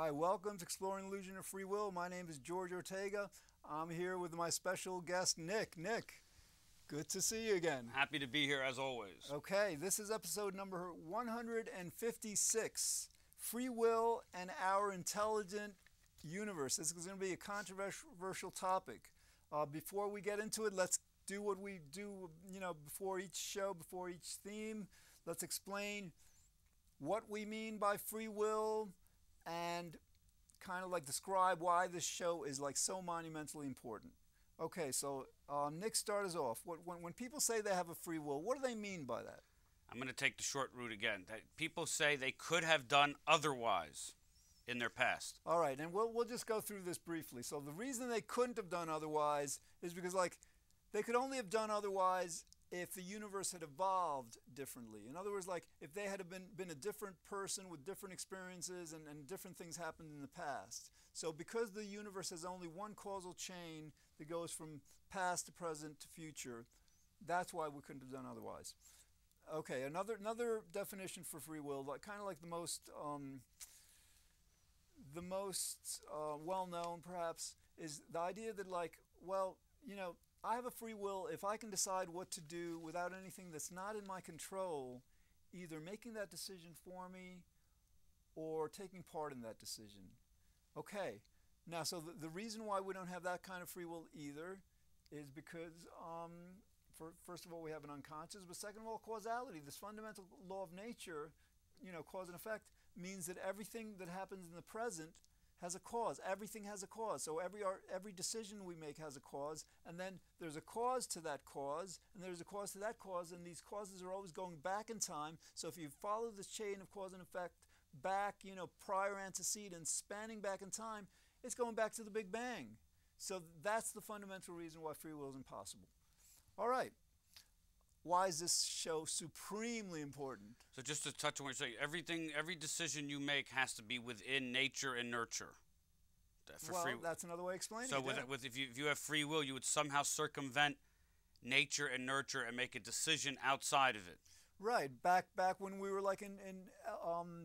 Hi, welcome to Exploring the Illusion of Free Will. My name is George Ortega. I'm here with my special guest, Nick. Nick, good to see you again. Happy to be here as always. Okay, this is episode number 156, Free Will and Our Intelligent Universe. This is going to be a controversial topic. Before we get into it, let's do what we do, before each show, before each theme. Let's explain what we mean by free will and kind of like describe why this show is like so monumentally important. Okay, so Nick, start us off. When people say they have a free will, what do they mean by that? I'm going to take the short route again. People say they could have done otherwise in their past. All right, and we'll just go through this briefly. So the reason they couldn't have done otherwise is because they could only have done otherwise if the universe had evolved differently. In other words, if they had been a different person with different experiences and different things happened in the past. So because the universe has only one causal chain that goes from past to present to future, that's why we couldn't have done otherwise. Okay, another definition for free will, kind of like the most well-known perhaps, is the idea that I have a free will if I can decide what to do without anything that's not in my control, either making that decision for me or taking part in that decision. Okay, now so the reason why we don't have that kind of free will either is because, first of all, we have an unconscious, but second of all, causality, this fundamental law of nature, cause and effect, means that everything that happens in the present has a cause. Everything has a cause. So every decision we make has a cause, and then there's a cause to that cause, and there's a cause to that cause, and these causes are always going back in time. So if you follow this chain of cause and effect back, prior antecedents, spanning back in time, it's going back to the Big Bang. So that's the fundamental reason why free will is impossible. All right. Why is this show supremely important? So just to touch on what you're saying, every decision you make has to be within nature and nurture. That's another way of explaining it. So if you have free will, you would somehow circumvent nature and nurture and make a decision outside of it. Right. Back when we were in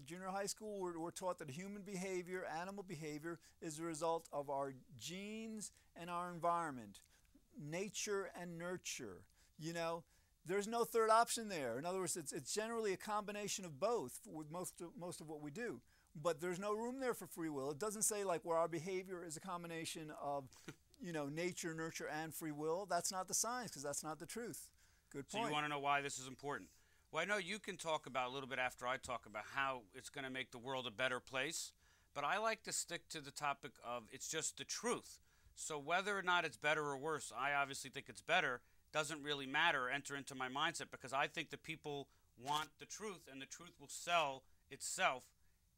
junior high school, we're taught that human behavior, animal behavior, is a result of our genes and our environment, nature and nurture. There's no third option there. In other words, it's generally a combination of both with most of what we do. But there's no room there for free will. It doesn't say where our behavior is a combination of, nature, nurture, and free will. That's not the science, because that's not the truth. Good point. So you want to know why this is important? Well, I know you can talk about a little bit after I talk about how it's going to make the world a better place. But I like to stick to the topic of it's just the truth. So whether or not it's better or worse, I obviously think it's better. Doesn't really matter or enter into my mindset, because I think the people want the truth, and the truth will sell itself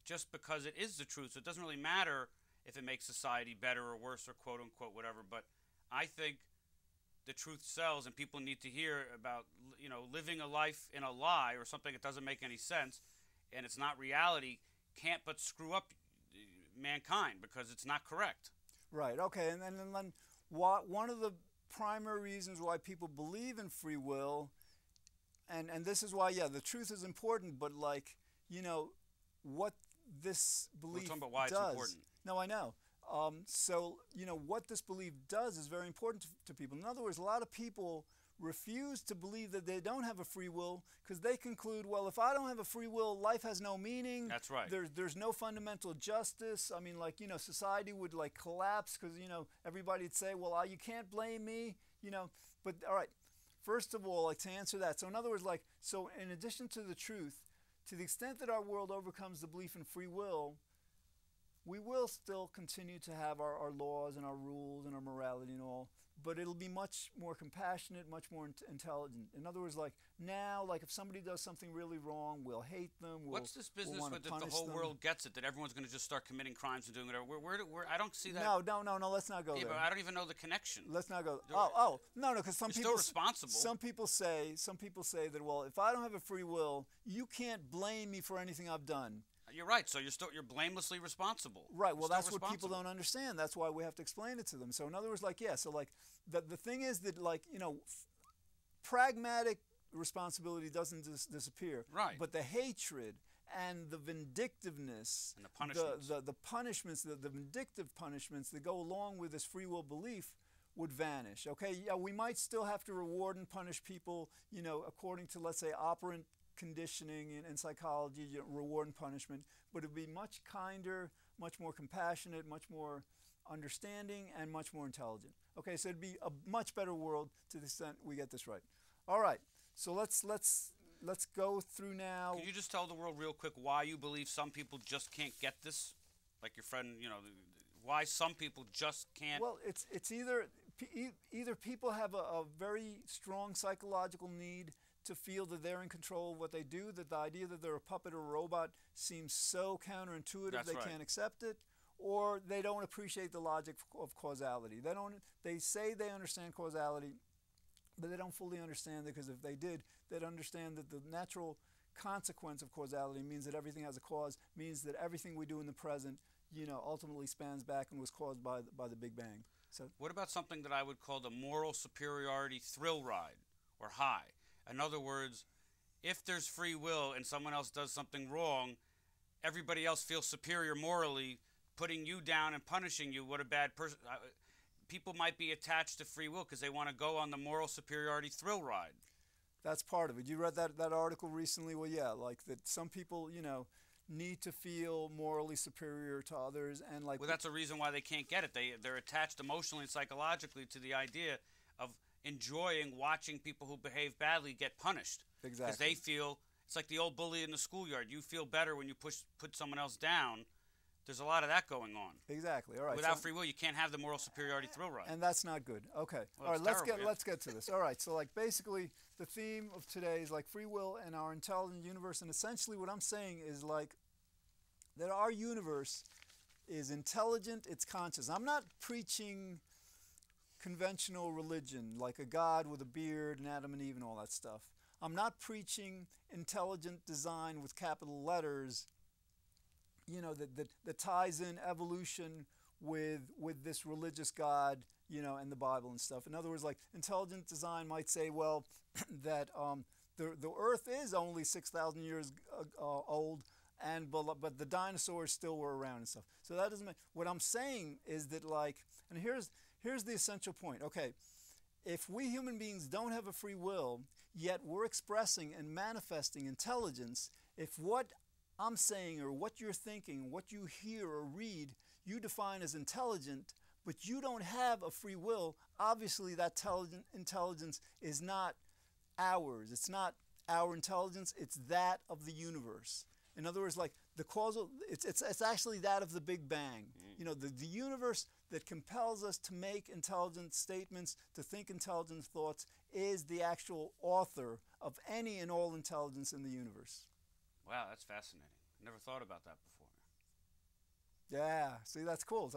just because it is the truth. So it doesn't really matter if it makes society better or worse or quote unquote whatever, but I think the truth sells, and people need to hear about living a life in a lie or something that doesn't make any sense and it's not reality can't but screw up mankind because it's not correct. Right. Okay. And then one of the primary reasons why people believe in free will, and this is why, the truth is important, but what this belief We're talking about why does. It's important. No, I know. What this belief does is very important to people. In other words, a lot of people refuse to believe that they don't have a free will because they conclude, well, if I don't have a free will, life has no meaning. That's right. There's no fundamental justice. I mean, society would collapse because, everybody'd say, well, you can't blame me, But all right, first of all, to answer that. So in other words, so in addition to the truth, to the extent that our world overcomes the belief in free will, we will still continue to have our laws and our rules and our morality and all, but it'll be much more compassionate, much more intelligent. In other words, now, if somebody does something really wrong, we'll hate them. What's this business with if the whole them. world gets it, that everyone's going to just start committing crimes and doing whatever? I don't see that. No, let's not go there. But I don't even know the connection. Let's not go. No, because some people still responsible. Some people say that, well, if I don't have a free will, you can't blame me for anything I've done. You're right. So you're blamelessly responsible. Right. Well, that's what people don't understand. That's why we have to explain it to them. So in other words, the thing is that pragmatic responsibility doesn't disappear. Right. But the hatred and the vindictiveness, And the punishments. the punishments, the vindictive punishments that go along with this free will belief would vanish. Okay, yeah, we might still have to reward and punish people, according to, let's say, operant conditioning in psychology, reward and punishment, but it would be much kinder, much more compassionate, much more understanding, and much more intelligent. Okay, so it'd be a much better world to the extent we get this right. All right, so let's go through now. Can you just tell the world real quick why you believe some people just can't get this? Like your friend, why some people just can't. Well, it's either people have a very strong psychological need to feel that they're in control of what they do, that the idea that they're a puppet or a robot seems so counterintuitive That's they right. can't accept it, or they don't appreciate the logic of causality. They say they understand causality, but they don't fully understand it, because if they did, they'd understand that the natural consequence of causality means that everything has a cause, means that everything we do in the present, ultimately spans back and was caused by the Big Bang. So, what about something that I would call the moral superiority thrill ride or high? In other words, if there's free will and someone else does something wrong, everybody else feels superior morally, putting you down and punishing you. What a bad person. People might be attached to free will because they want to go on the moral superiority thrill ride. that's part of it. You read that article recently? Well, yeah, like that some people, need to feel morally superior to others, and like. Well, that's a reason why they can't get it. They're attached emotionally and psychologically to the idea of enjoying watching people who behave badly get punished. Exactly. Because they feel, it's like the old bully in the schoolyard. You feel better when you put someone else down. There's a lot of that going on. Exactly. All right. Without free will, you can't have the moral superiority thrill ride. And that's not good. Okay. Well, all right. Let's terrible, get to this. All right. So like basically the theme of today is like free will and our intelligent universe, and essentially what I'm saying is like that our universe is intelligent. It's conscious. I'm not preaching conventional religion like a God with a beard and Adam and Eve and all that stuff. I'm not preaching intelligent design with capital letters. That ties in evolution with this religious God, and the Bible and stuff. In other words, like intelligent design might say, well, that the Earth is only 6,000 years old, but the dinosaurs still were around and stuff. So that doesn't make. What I'm saying is that and here's the essential point. Okay, if we human beings don't have a free will, yet we're expressing and manifesting intelligence, if what I'm saying or what you're thinking, what you hear or read, you define as intelligent, but you don't have a free will, obviously that intelligence is not ours. It's not our intelligence, it's that of the universe. In other words, like the causal, it's actually that of the Big Bang. The universe that compels us to make intelligent statements, to think intelligent thoughts, is the actual author of any and all intelligence in the universe. Wow, that's fascinating. Never thought about that before. Yeah, see, that's cool.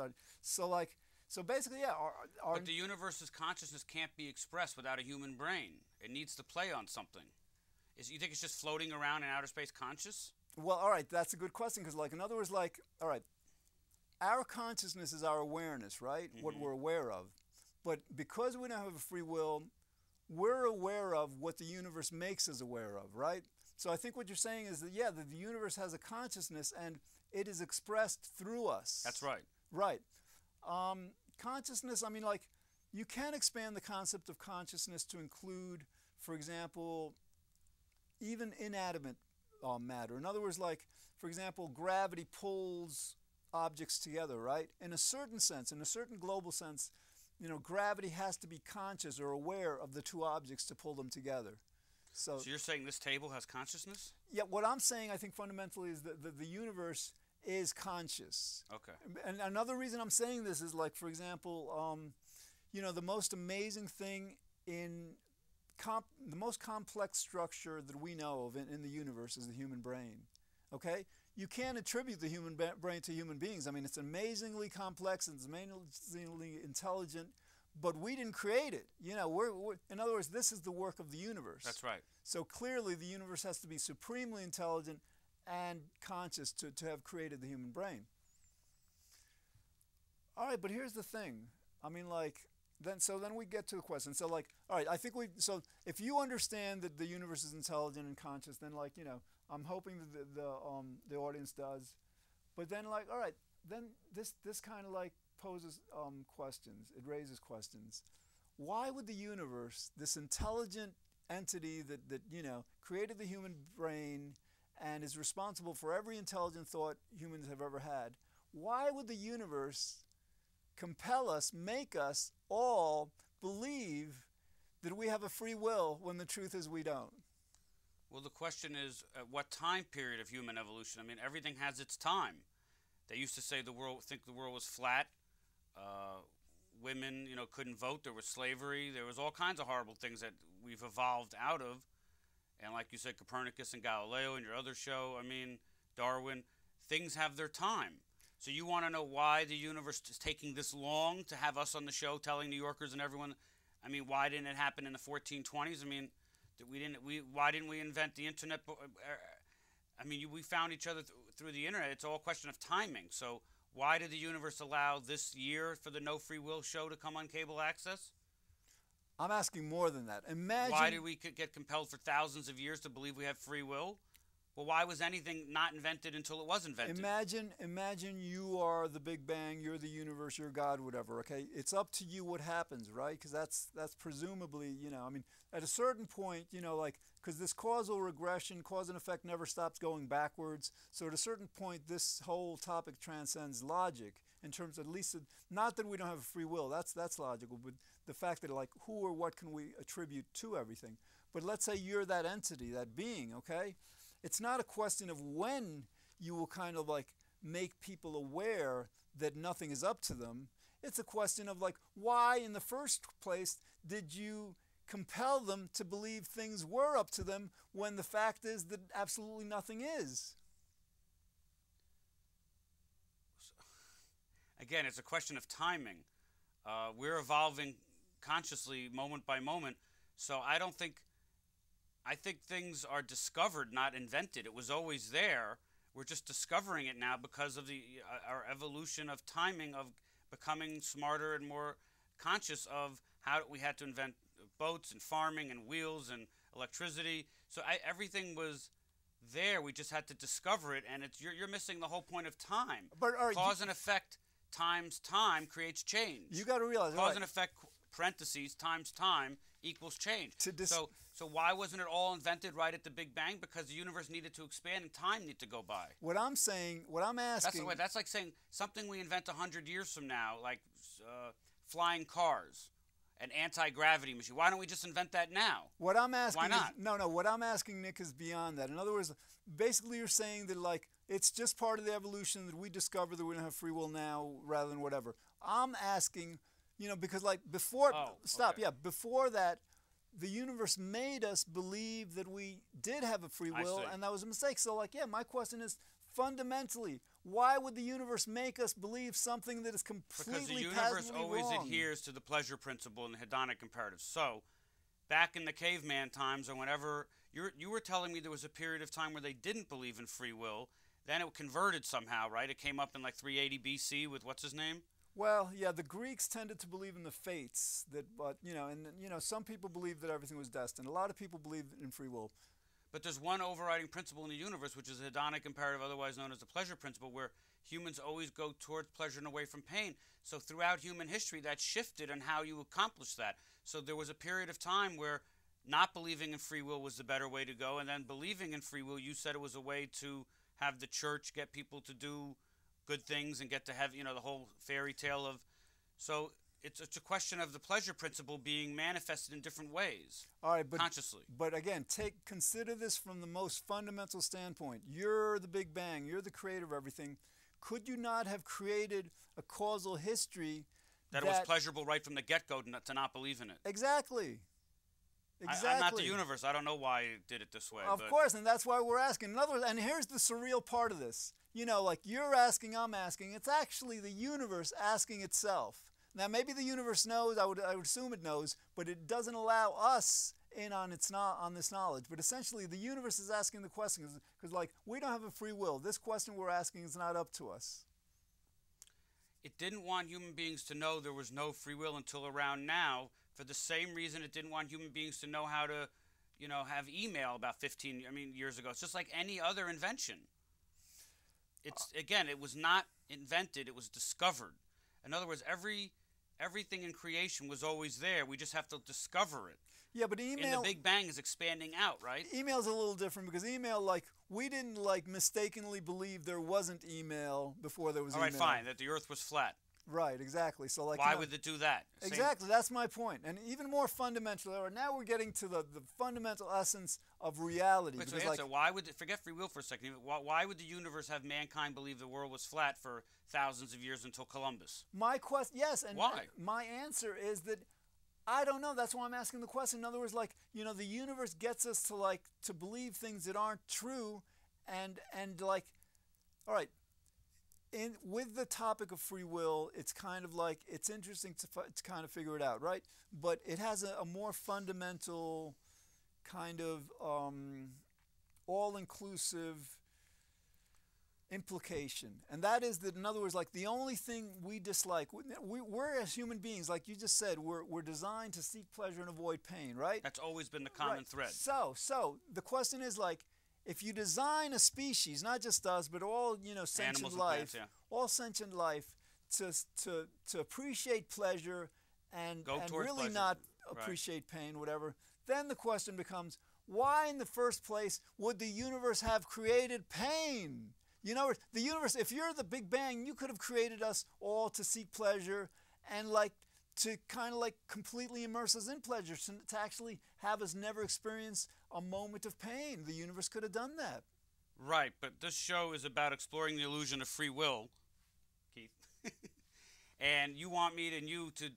So basically, yeah. But the universe's consciousness can't be expressed without a human brain. It needs to play on something. You think it's just floating around in outer space conscious? Well, all right, that's a good question, because in other words, all right, our consciousness is our awareness, right? Mm-hmm. What we're aware of. But because we don't have a free will, we're aware of what the universe makes us aware of, right? So I think what you're saying is that, yeah, that the universe has a consciousness and it is expressed through us. That's right. Right. Consciousness, you can expand the concept of consciousness to include, for example, even inanimate matter. In other words, for example, gravity pulls objects together, right? In a certain sense, in a certain global sense, gravity has to be conscious or aware of the two objects to pull them together. So you're saying this table has consciousness? Yeah, what I'm saying, I think fundamentally, is that the universe is conscious. Okay. And another reason I'm saying this is for example, the most amazing thing in the most complex structure that we know of in the universe is the human brain. Okay? You can't attribute the human brain to human beings. It's amazingly complex and it's amazingly intelligent. But we didn't create it. We're, in other words, this is the work of the universe. That's right. So clearly the universe has to be supremely intelligent and conscious to have created the human brain. All right, but here's the thing. Then we get to the question. So all right, I think so if you understand that the universe is intelligent and conscious, then I'm hoping that the audience does. But then, like, all right, then this kind of like poses questions. It raises questions. Why would the universe, this intelligent entity that created the human brain and is responsible for every intelligent thought humans have ever had, why would the universe compel us, make us all believe that we have a free will when the truth is we don't? Well, the question is, at what time period of human evolution? I mean, everything has its time. They used to say the world was flat. Women, couldn't vote. There was slavery. There was all kinds of horrible things that we've evolved out of. And like you said, Copernicus and Galileo and your other show, I mean, Darwin, things have their time. So you want to know why the universe is taking this long to have us on the show telling New Yorkers and everyone? I mean, why didn't it happen in the 1420s? I mean, why didn't we invent the internet? I mean, we found each other through the internet. It's all a question of timing. So why did the universe allow this year for the No Free Will show to come on cable access? I'm asking more than that. Imagine. Why did we get compelled for thousands of years to believe we have free will? Well, why was anything not invented until it was invented? Imagine you are the Big Bang, you're the universe, you're God, whatever, okay? It's up to you what happens, right? Because that's presumably, I mean, at a certain point, because this causal regression, cause and effect never stops going backwards. So at a certain point, this whole topic transcends logic in terms of, at least, not that we don't have a free will, that's logical, but the fact that, like, who or what can we attribute to everything? But let's say you're that entity, that being, okay? It's not a question of when you will kind of like make people aware that nothing is up to them. It's a question of like, why in the first place did you compel them to believe things were up to them when the fact is that absolutely nothing is? Again, it's a question of timing. We're evolving consciously moment by moment. So I think things are discovered, not invented. It was always there. We're just discovering it now because of our evolution of timing, of becoming smarter and more conscious of how we had to invent boats and farming and wheels and electricity. So everything was there. We just had to discover it, and you're missing the whole point of time. But cause and effect times time creates change. You got to realize cause and effect parentheses times time equals change. So why wasn't it all invented right at the Big Bang? Because the universe needed to expand and time needed to go by. What I'm asking... That's like saying something we invent 100 years from now, like flying cars, an anti-gravity machine. Why don't we just invent that now? What I'm asking Why not? No, what I'm asking, Nick, is beyond that. In other words, basically you're saying that, like, it's just part of the evolution that we discover that we don't have free will now rather than whatever. I'm asking, because, like, before... before that, the universe made us believe that we did have a free will, and that was a mistake. So, like, my question is, fundamentally, why would the universe make us believe something that is completely Because the universe always wrong? adheres to the pleasure principle and the hedonic imperative. So, back in the caveman times or whenever, you were telling me there was a period of time where they didn't believe in free will. Then it converted somehow, right? It came up in like 380 BC with what's his name? Well, yeah, the Greeks tended to believe in the fates, but some people believed that everything was destined. A lot of people believed in free will. But there's one overriding principle in the universe, which is the hedonic imperative, otherwise known as the pleasure principle, where humans always go towards pleasure and away from pain. So throughout human history, that shifted on how you accomplish that. So there was a period of time where not believing in free will was the better way to go, and then believing in free will, you said it was a way to have the church get people to do good things and get to have, the whole fairy tale of... So it's a question of the pleasure principle being manifested in different ways, all right, but, consciously. But again, consider this from the most fundamental standpoint. You're the Big Bang. You're the creator of everything. Could you not have created a causal history that it was pleasurable right from the get-go to not believe in it? Exactly. I'm not the universe. I don't know why it did it this way. Of course, and that's why we're asking. In other words, and here's the surreal part of this. Like you're asking, I'm asking. It's actually the universe asking itself. Now, maybe the universe knows. I would assume it knows, but it doesn't allow us in on this knowledge. But essentially, the universe is asking the question because, like, we don't have a free will. This question we're asking is not up to us. It didn't want human beings to know there was no free will until around now, for the same reason it didn't want human beings to know how to have email about 15 years ago. It's just like any other invention. It was not invented, it was discovered. In other words, everything in creation was always there. We just have to discover it. Yeah, but email... And the Big Bang is expanding out, right? Email's a little different because email, we didn't, mistakenly believe there wasn't email before there was email. All right, fine, that the Earth was flat. Right, exactly. So, why would it do that? Exactly, that's my point. And even more fundamental, now we're getting to the fundamental essence of reality. Wait, so why would forget free will for a second? Why would the universe have mankind believe the world was flat for thousands of years until Columbus? My question, yes, and why? My answer is that I don't know. That's why I'm asking the question. In other words, the universe gets us to believe things that aren't true, and all right. With the topic of free will, it's kind of it's interesting to kind of figure it out, right? But it has a more fundamental kind of all-inclusive implication. And that is that, in other words, the only thing we dislike, we're as human beings, like you just said, we're designed to seek pleasure and avoid pain, right? That's always been the common thread. So the question is if you design a species, not just us, but all sentient life, plants, yeah. all sentient life, to appreciate pleasure and really pleasure. not appreciate pain, whatever, then the question becomes, why in the first place would the universe have created pain? The universe, if you're the Big Bang, you could have created us all to seek pleasure and to kind of completely immerse us in pleasure, to actually have us never experience a moment of pain. The universe could have done that. Right, but this show is about exploring the illusion of free will, Keith. And you want me and you to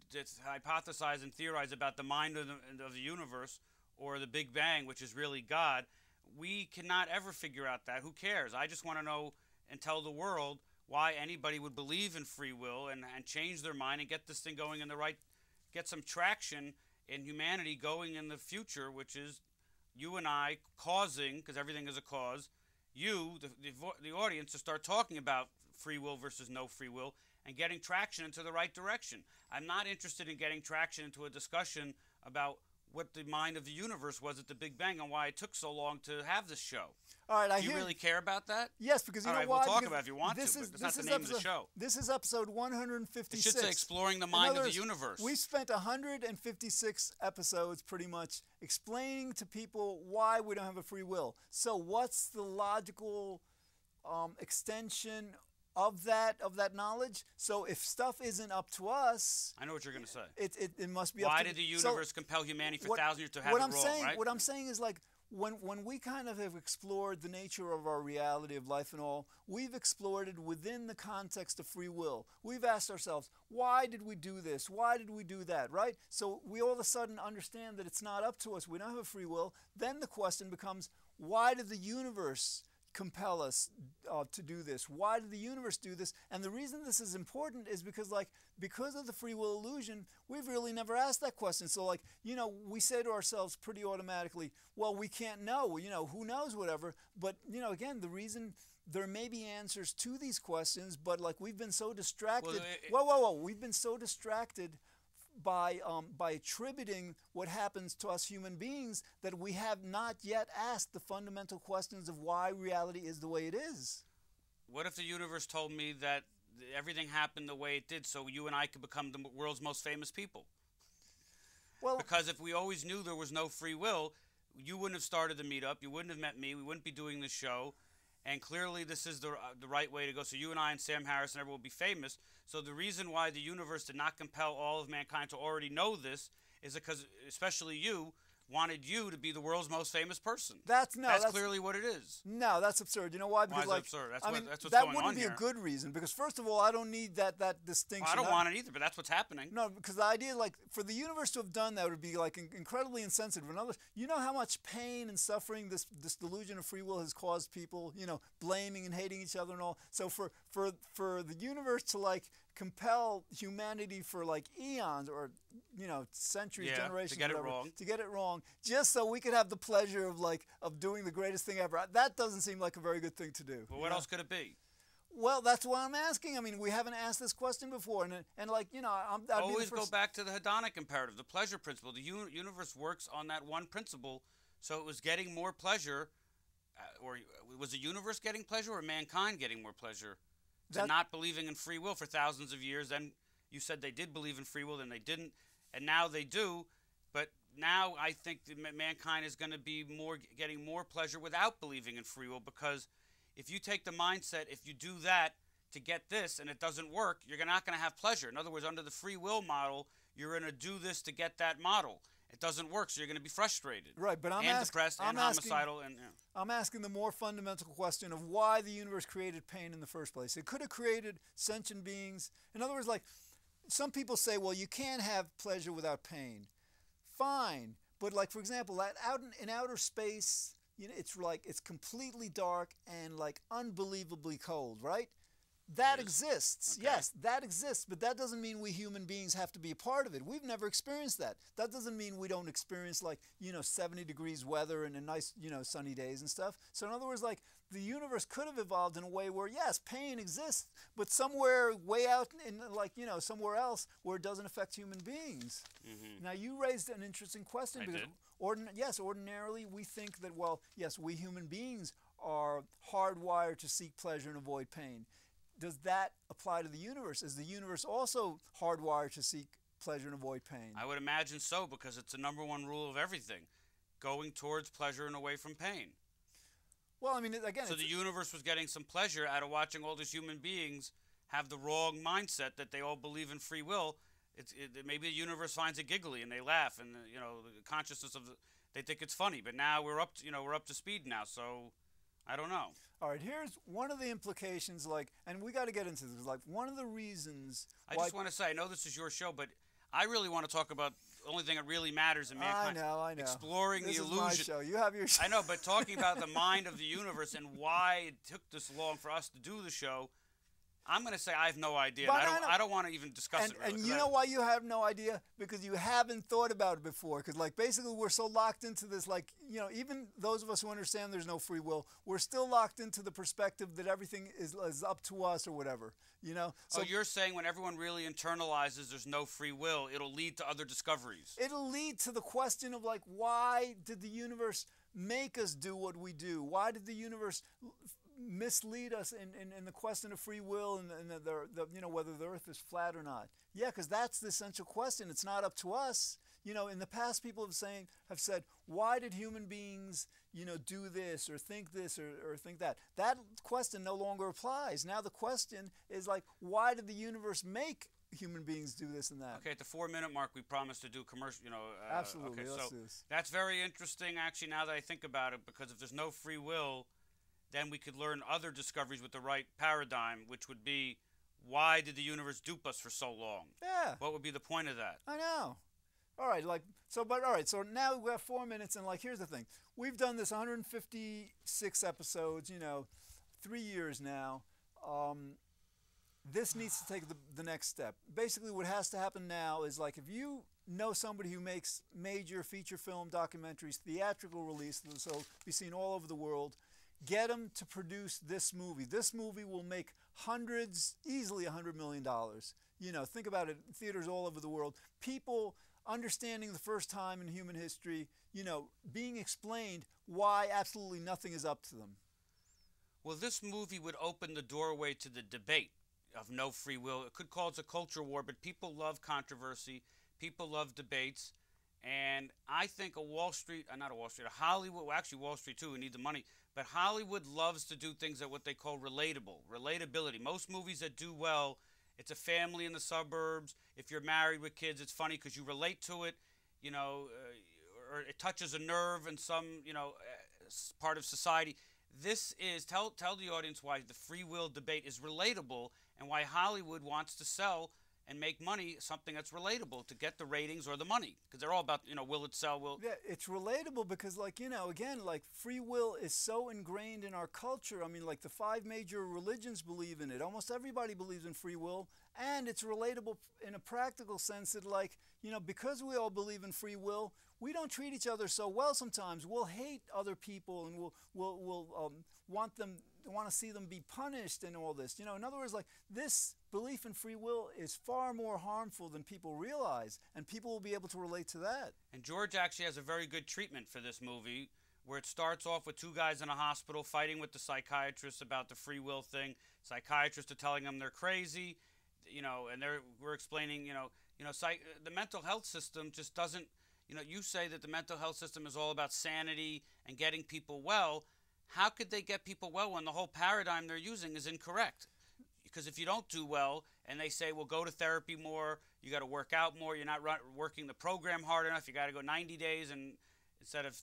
hypothesize and theorize about the mind of the universe or the Big Bang, which is really God. We cannot ever figure out that. Who cares? I just want to know and tell the world why anybody would believe in free will and change their mind and get this thing going get some traction in humanity going in the future, which is you and I causing, because everything is a cause, the audience, to start talking about free will versus no free will and getting traction into the right direction. I'm not interested in getting traction into a discussion about what the mind of the universe was at the Big Bang and why it took so long to have this show. All right, Do you really care about that? Yes, because you know why? We'll talk about it if you want to, but that's not the name of the show. This is episode 156. It should say Exploring the Mind of the Universe. We spent 156 episodes pretty much explaining to people why we don't have a free will. So what's the logical extension of that knowledge? So if stuff isn't up to us, I know what you're going to say. It must be why up to... Why did the universe compel humanity for thousands of years to have what it I'm wrong, saying, right? What I'm saying is when we kind of have explored the nature of our reality of life and all, we've explored it within the context of free will. We've asked ourselves, why did we do this? Why did we do that, right? So we all of a sudden understand that it's not up to us. We don't have a free will. Then the question becomes, why did the universe compel us to do this? Why did the universe do this? And the reason this is important is because of the free will illusion, we've really never asked that question. So we say to ourselves pretty automatically, well, we can't know, who knows, whatever. But again, the reason there may be answers to these questions, but we've been so distracted. We've been so distracted by attributing what happens to us human beings that we have not yet asked the fundamental questions of why reality is the way it is. What if the universe told me that everything happened the way it did so you and I could become the world's most famous people? Well, because if we always knew there was no free will, you wouldn't have started the meetup, you wouldn't have met me, we wouldn't be doing this show, and clearly this is the right way to go. So you and I and Sam Harris and everyone will be famous. So the reason why the universe did not compel all of mankind to already know this is because, especially you, wanted you to be the world's most famous person. That's clearly what it is. No, that's absurd. You know why? Because why is it absurd? That's what's that going on wouldn't be here. a good reason. Because first of all, I don't need that distinction. Well, I don't want it either, but that's what's happening. No, because the idea, for the universe to have done that would be incredibly insensitive. In other words, you know how much pain and suffering this delusion of free will has caused people. Blaming and hating each other and all. So for the universe to compel humanity for eons or centuries, generations, to get it wrong, just so we could have the pleasure of doing the greatest thing ever. That doesn't seem like a very good thing to do. Well, what else could it be? Well, that's why I'm asking. I mean, we haven't asked this question before, and always go back to the hedonic imperative, the pleasure principle. The universe works on that one principle So it was getting more pleasure, or was the universe getting pleasure, or mankind getting more pleasure to not believing in free will for thousands of years? Then you said they did believe in free will, then they didn't, and now they do. But now I think that mankind is going to be getting more pleasure without believing in free will, because if you take the mindset, if you do that to get this and it doesn't work, you're not going to have pleasure. In other words, under the free will model, you're going to do this to get that model. It doesn't work, so you're going to be frustrated. Right, but depressed and homicidal. I'm asking the more fundamental question of why the universe created pain in the first place. It could have created sentient beings. In other words, like, some people say, well, you can't have pleasure without pain. Fine, but like, for example, out in outer space, it's completely dark and like unbelievably cold, right? That exists. Okay. Yes, that exists, but that doesn't mean we human beings have to be a part of it. We've never experienced that. That doesn't mean we don't experience 70 degrees weather and a nice, sunny days and stuff. So in other words, like, the universe could have evolved in a way where, yes, pain exists, but somewhere way out in, somewhere else where it doesn't affect human beings. Mm-hmm. Now, you raised an interesting question. I did. Ordinarily we think that, well, yes, we human beings are hardwired to seek pleasure and avoid pain. Does that apply to the universe? Is the universe also hardwired to seek pleasure and avoid pain? I would imagine so, because it's the number one rule of everything, going towards pleasure and away from pain. Well, I mean, again... So the universe was getting some pleasure out of watching all these human beings have the wrong mindset that they all believe in free will. Maybe the universe finds it giggly and they laugh, and the consciousness they think it's funny. But now we're up to speed now, so I don't know. All right, here's one of the implications, and we got to get into this. Like, one of the reasons... I just want to say, I know this is your show, but I really want to talk about the only thing that really matters in mankind. I know. Exploring the illusion. This is my show. You have your show. I know, but talking about the mind of the universe and why it took this long for us to do the show, I'm going to say I have no idea. I don't want to even discuss it. Really, and you know why you have no idea? Because you haven't thought about it before. Because, basically we're so locked into this, even those of us who understand there's no free will, we're still locked into the perspective that everything is up to us or whatever, So you're saying when everyone really internalizes there's no free will, it'll lead to other discoveries. It'll lead to the question of, why did the universe make us do what we do? Why did the universe mislead us in the question of free will and whether the earth is flat or not? Yeah, because that's the essential question. It's not up to us. In the past, people have said, why did human beings do this or think that? That question no longer applies. Now the question is why did the universe make human beings do this and that? Okay, at the 4-minute mark, we promised to do commercial. Absolutely. Okay, let's do this. That's very interesting, actually. Now that I think about it, because if there's no free will, then we could learn other discoveries with the right paradigm, which would be, why did the universe dupe us for so long? Yeah. What would be the point of that? I know. All right, so now we have 4 minutes, and here's the thing. We've done this 156 episodes, 3 years now. This needs to take the next step. Basically, what has to happen now is, if you know somebody who makes major feature film documentaries, theatrical release, so be seen all over the world, get them to produce this movie. This movie will make easily $100 million. Think about it, theaters all over the world. People understanding the first time in human history, being explained why absolutely nothing is up to them. Well, this movie would open the doorway to the debate of no free will. It could cause a culture war, but people love controversy. People love debates. And I think a Hollywood, well, actually Wall Street too, we need the money, but Hollywood loves to do things that what they call relatability. Most movies that do well, it's a family in the suburbs. If you're married with kids, it's funny because you relate to it, or it touches a nerve in some, part of society. This is, tell the audience why the free will debate is relatable and why Hollywood wants to sell and make money, something that's relatable to get the ratings or the money. Because they're all about, will it sell? Yeah, it's relatable because, again, free will is so ingrained in our culture. I mean, the 5 major religions believe in it. Almost everybody believes in free will. And it's relatable in a practical sense that, because we all believe in free will, we don't treat each other so well sometimes. We'll hate other people and we'll want them want to see them be punished and all this. You know, in other words, like, this belief in free will is far more harmful than people realize, and people will be able to relate to that. And George actually has a very good treatment for this movie, where it starts off with two guys in a hospital fighting with the psychiatrist about the free will thing. Psychiatrists are telling them they're crazy, you know, and we're explaining, the mental health system just doesn't, you say that the mental health system is all about sanity and getting people well. How could they get people well when the whole paradigm they're using is incorrect? Because if you don't do well, and they say, well, go to therapy more, you got to work out more, you're not working the program hard enough, you got to go 90 days and instead of,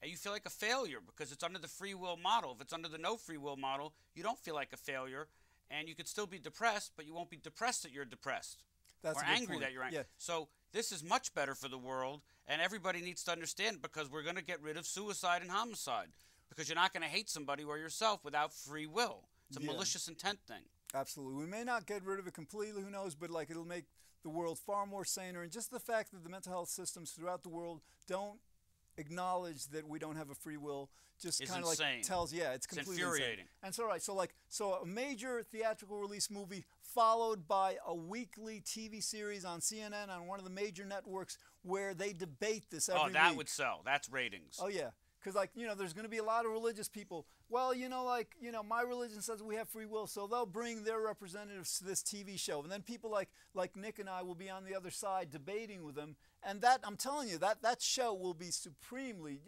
and you feel like a failure because it's under the free will model. If it's under the no free will model, you don't feel like a failure, and you could still be depressed, but you won't be depressed that you're depressed. That's or angry that you're angry. Yeah. So this is much better for the world, and everybody needs to understand, because we're going to get rid of suicide and homicide, because you're not going to hate somebody or yourself without free will. It's a malicious intent thing. Absolutely. We may not get rid of it completely, who knows, but like, it'll make the world far more saner. And just the fact that the mental health systems throughout the world don't acknowledge that we don't have a free will just kind of like tells, it's completely infuriating. Insane. And so a major theatrical release movie followed by a weekly TV series on CNN, on one of the major networks, where they debate this every week. Oh, that would sell. That's ratings. Oh, yeah. Because, there's going to be a lot of religious people. Well, my religion says we have free will, so they'll bring their representatives to this TV show. And then people like Nick and I will be on the other side debating with them. And that, I'm telling you, that show will be supremely,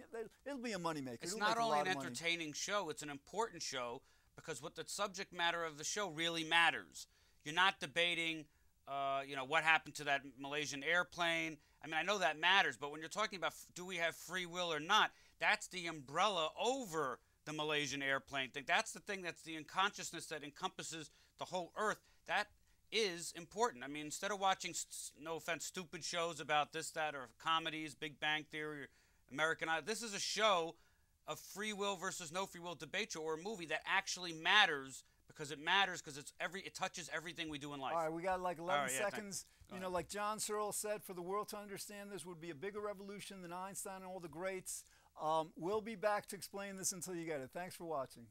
it'll be a moneymaker. It's not only an entertaining show, it's an important show, because what the subject matter of the show really matters. You're not debating, what happened to that Malaysian airplane. I mean, I know that matters, but when you're talking about do we have free will or not, that's the umbrella over the Malaysian airplane thing. That's the thing, that's the unconsciousness that encompasses the whole earth. That is important. I mean, instead of watching, no offense, stupid shows about this, that, or comedies, Big Bang Theory, or American Idol, this is a show of free will versus no free will debate show, or a movie that actually matters, because it touches everything we do in life. All right, we got like 11 seconds. Like John Searle said, for the world to understand this would be a bigger revolution than Einstein and all the greats. We'll be back to explain this until you get it. Thanks for watching.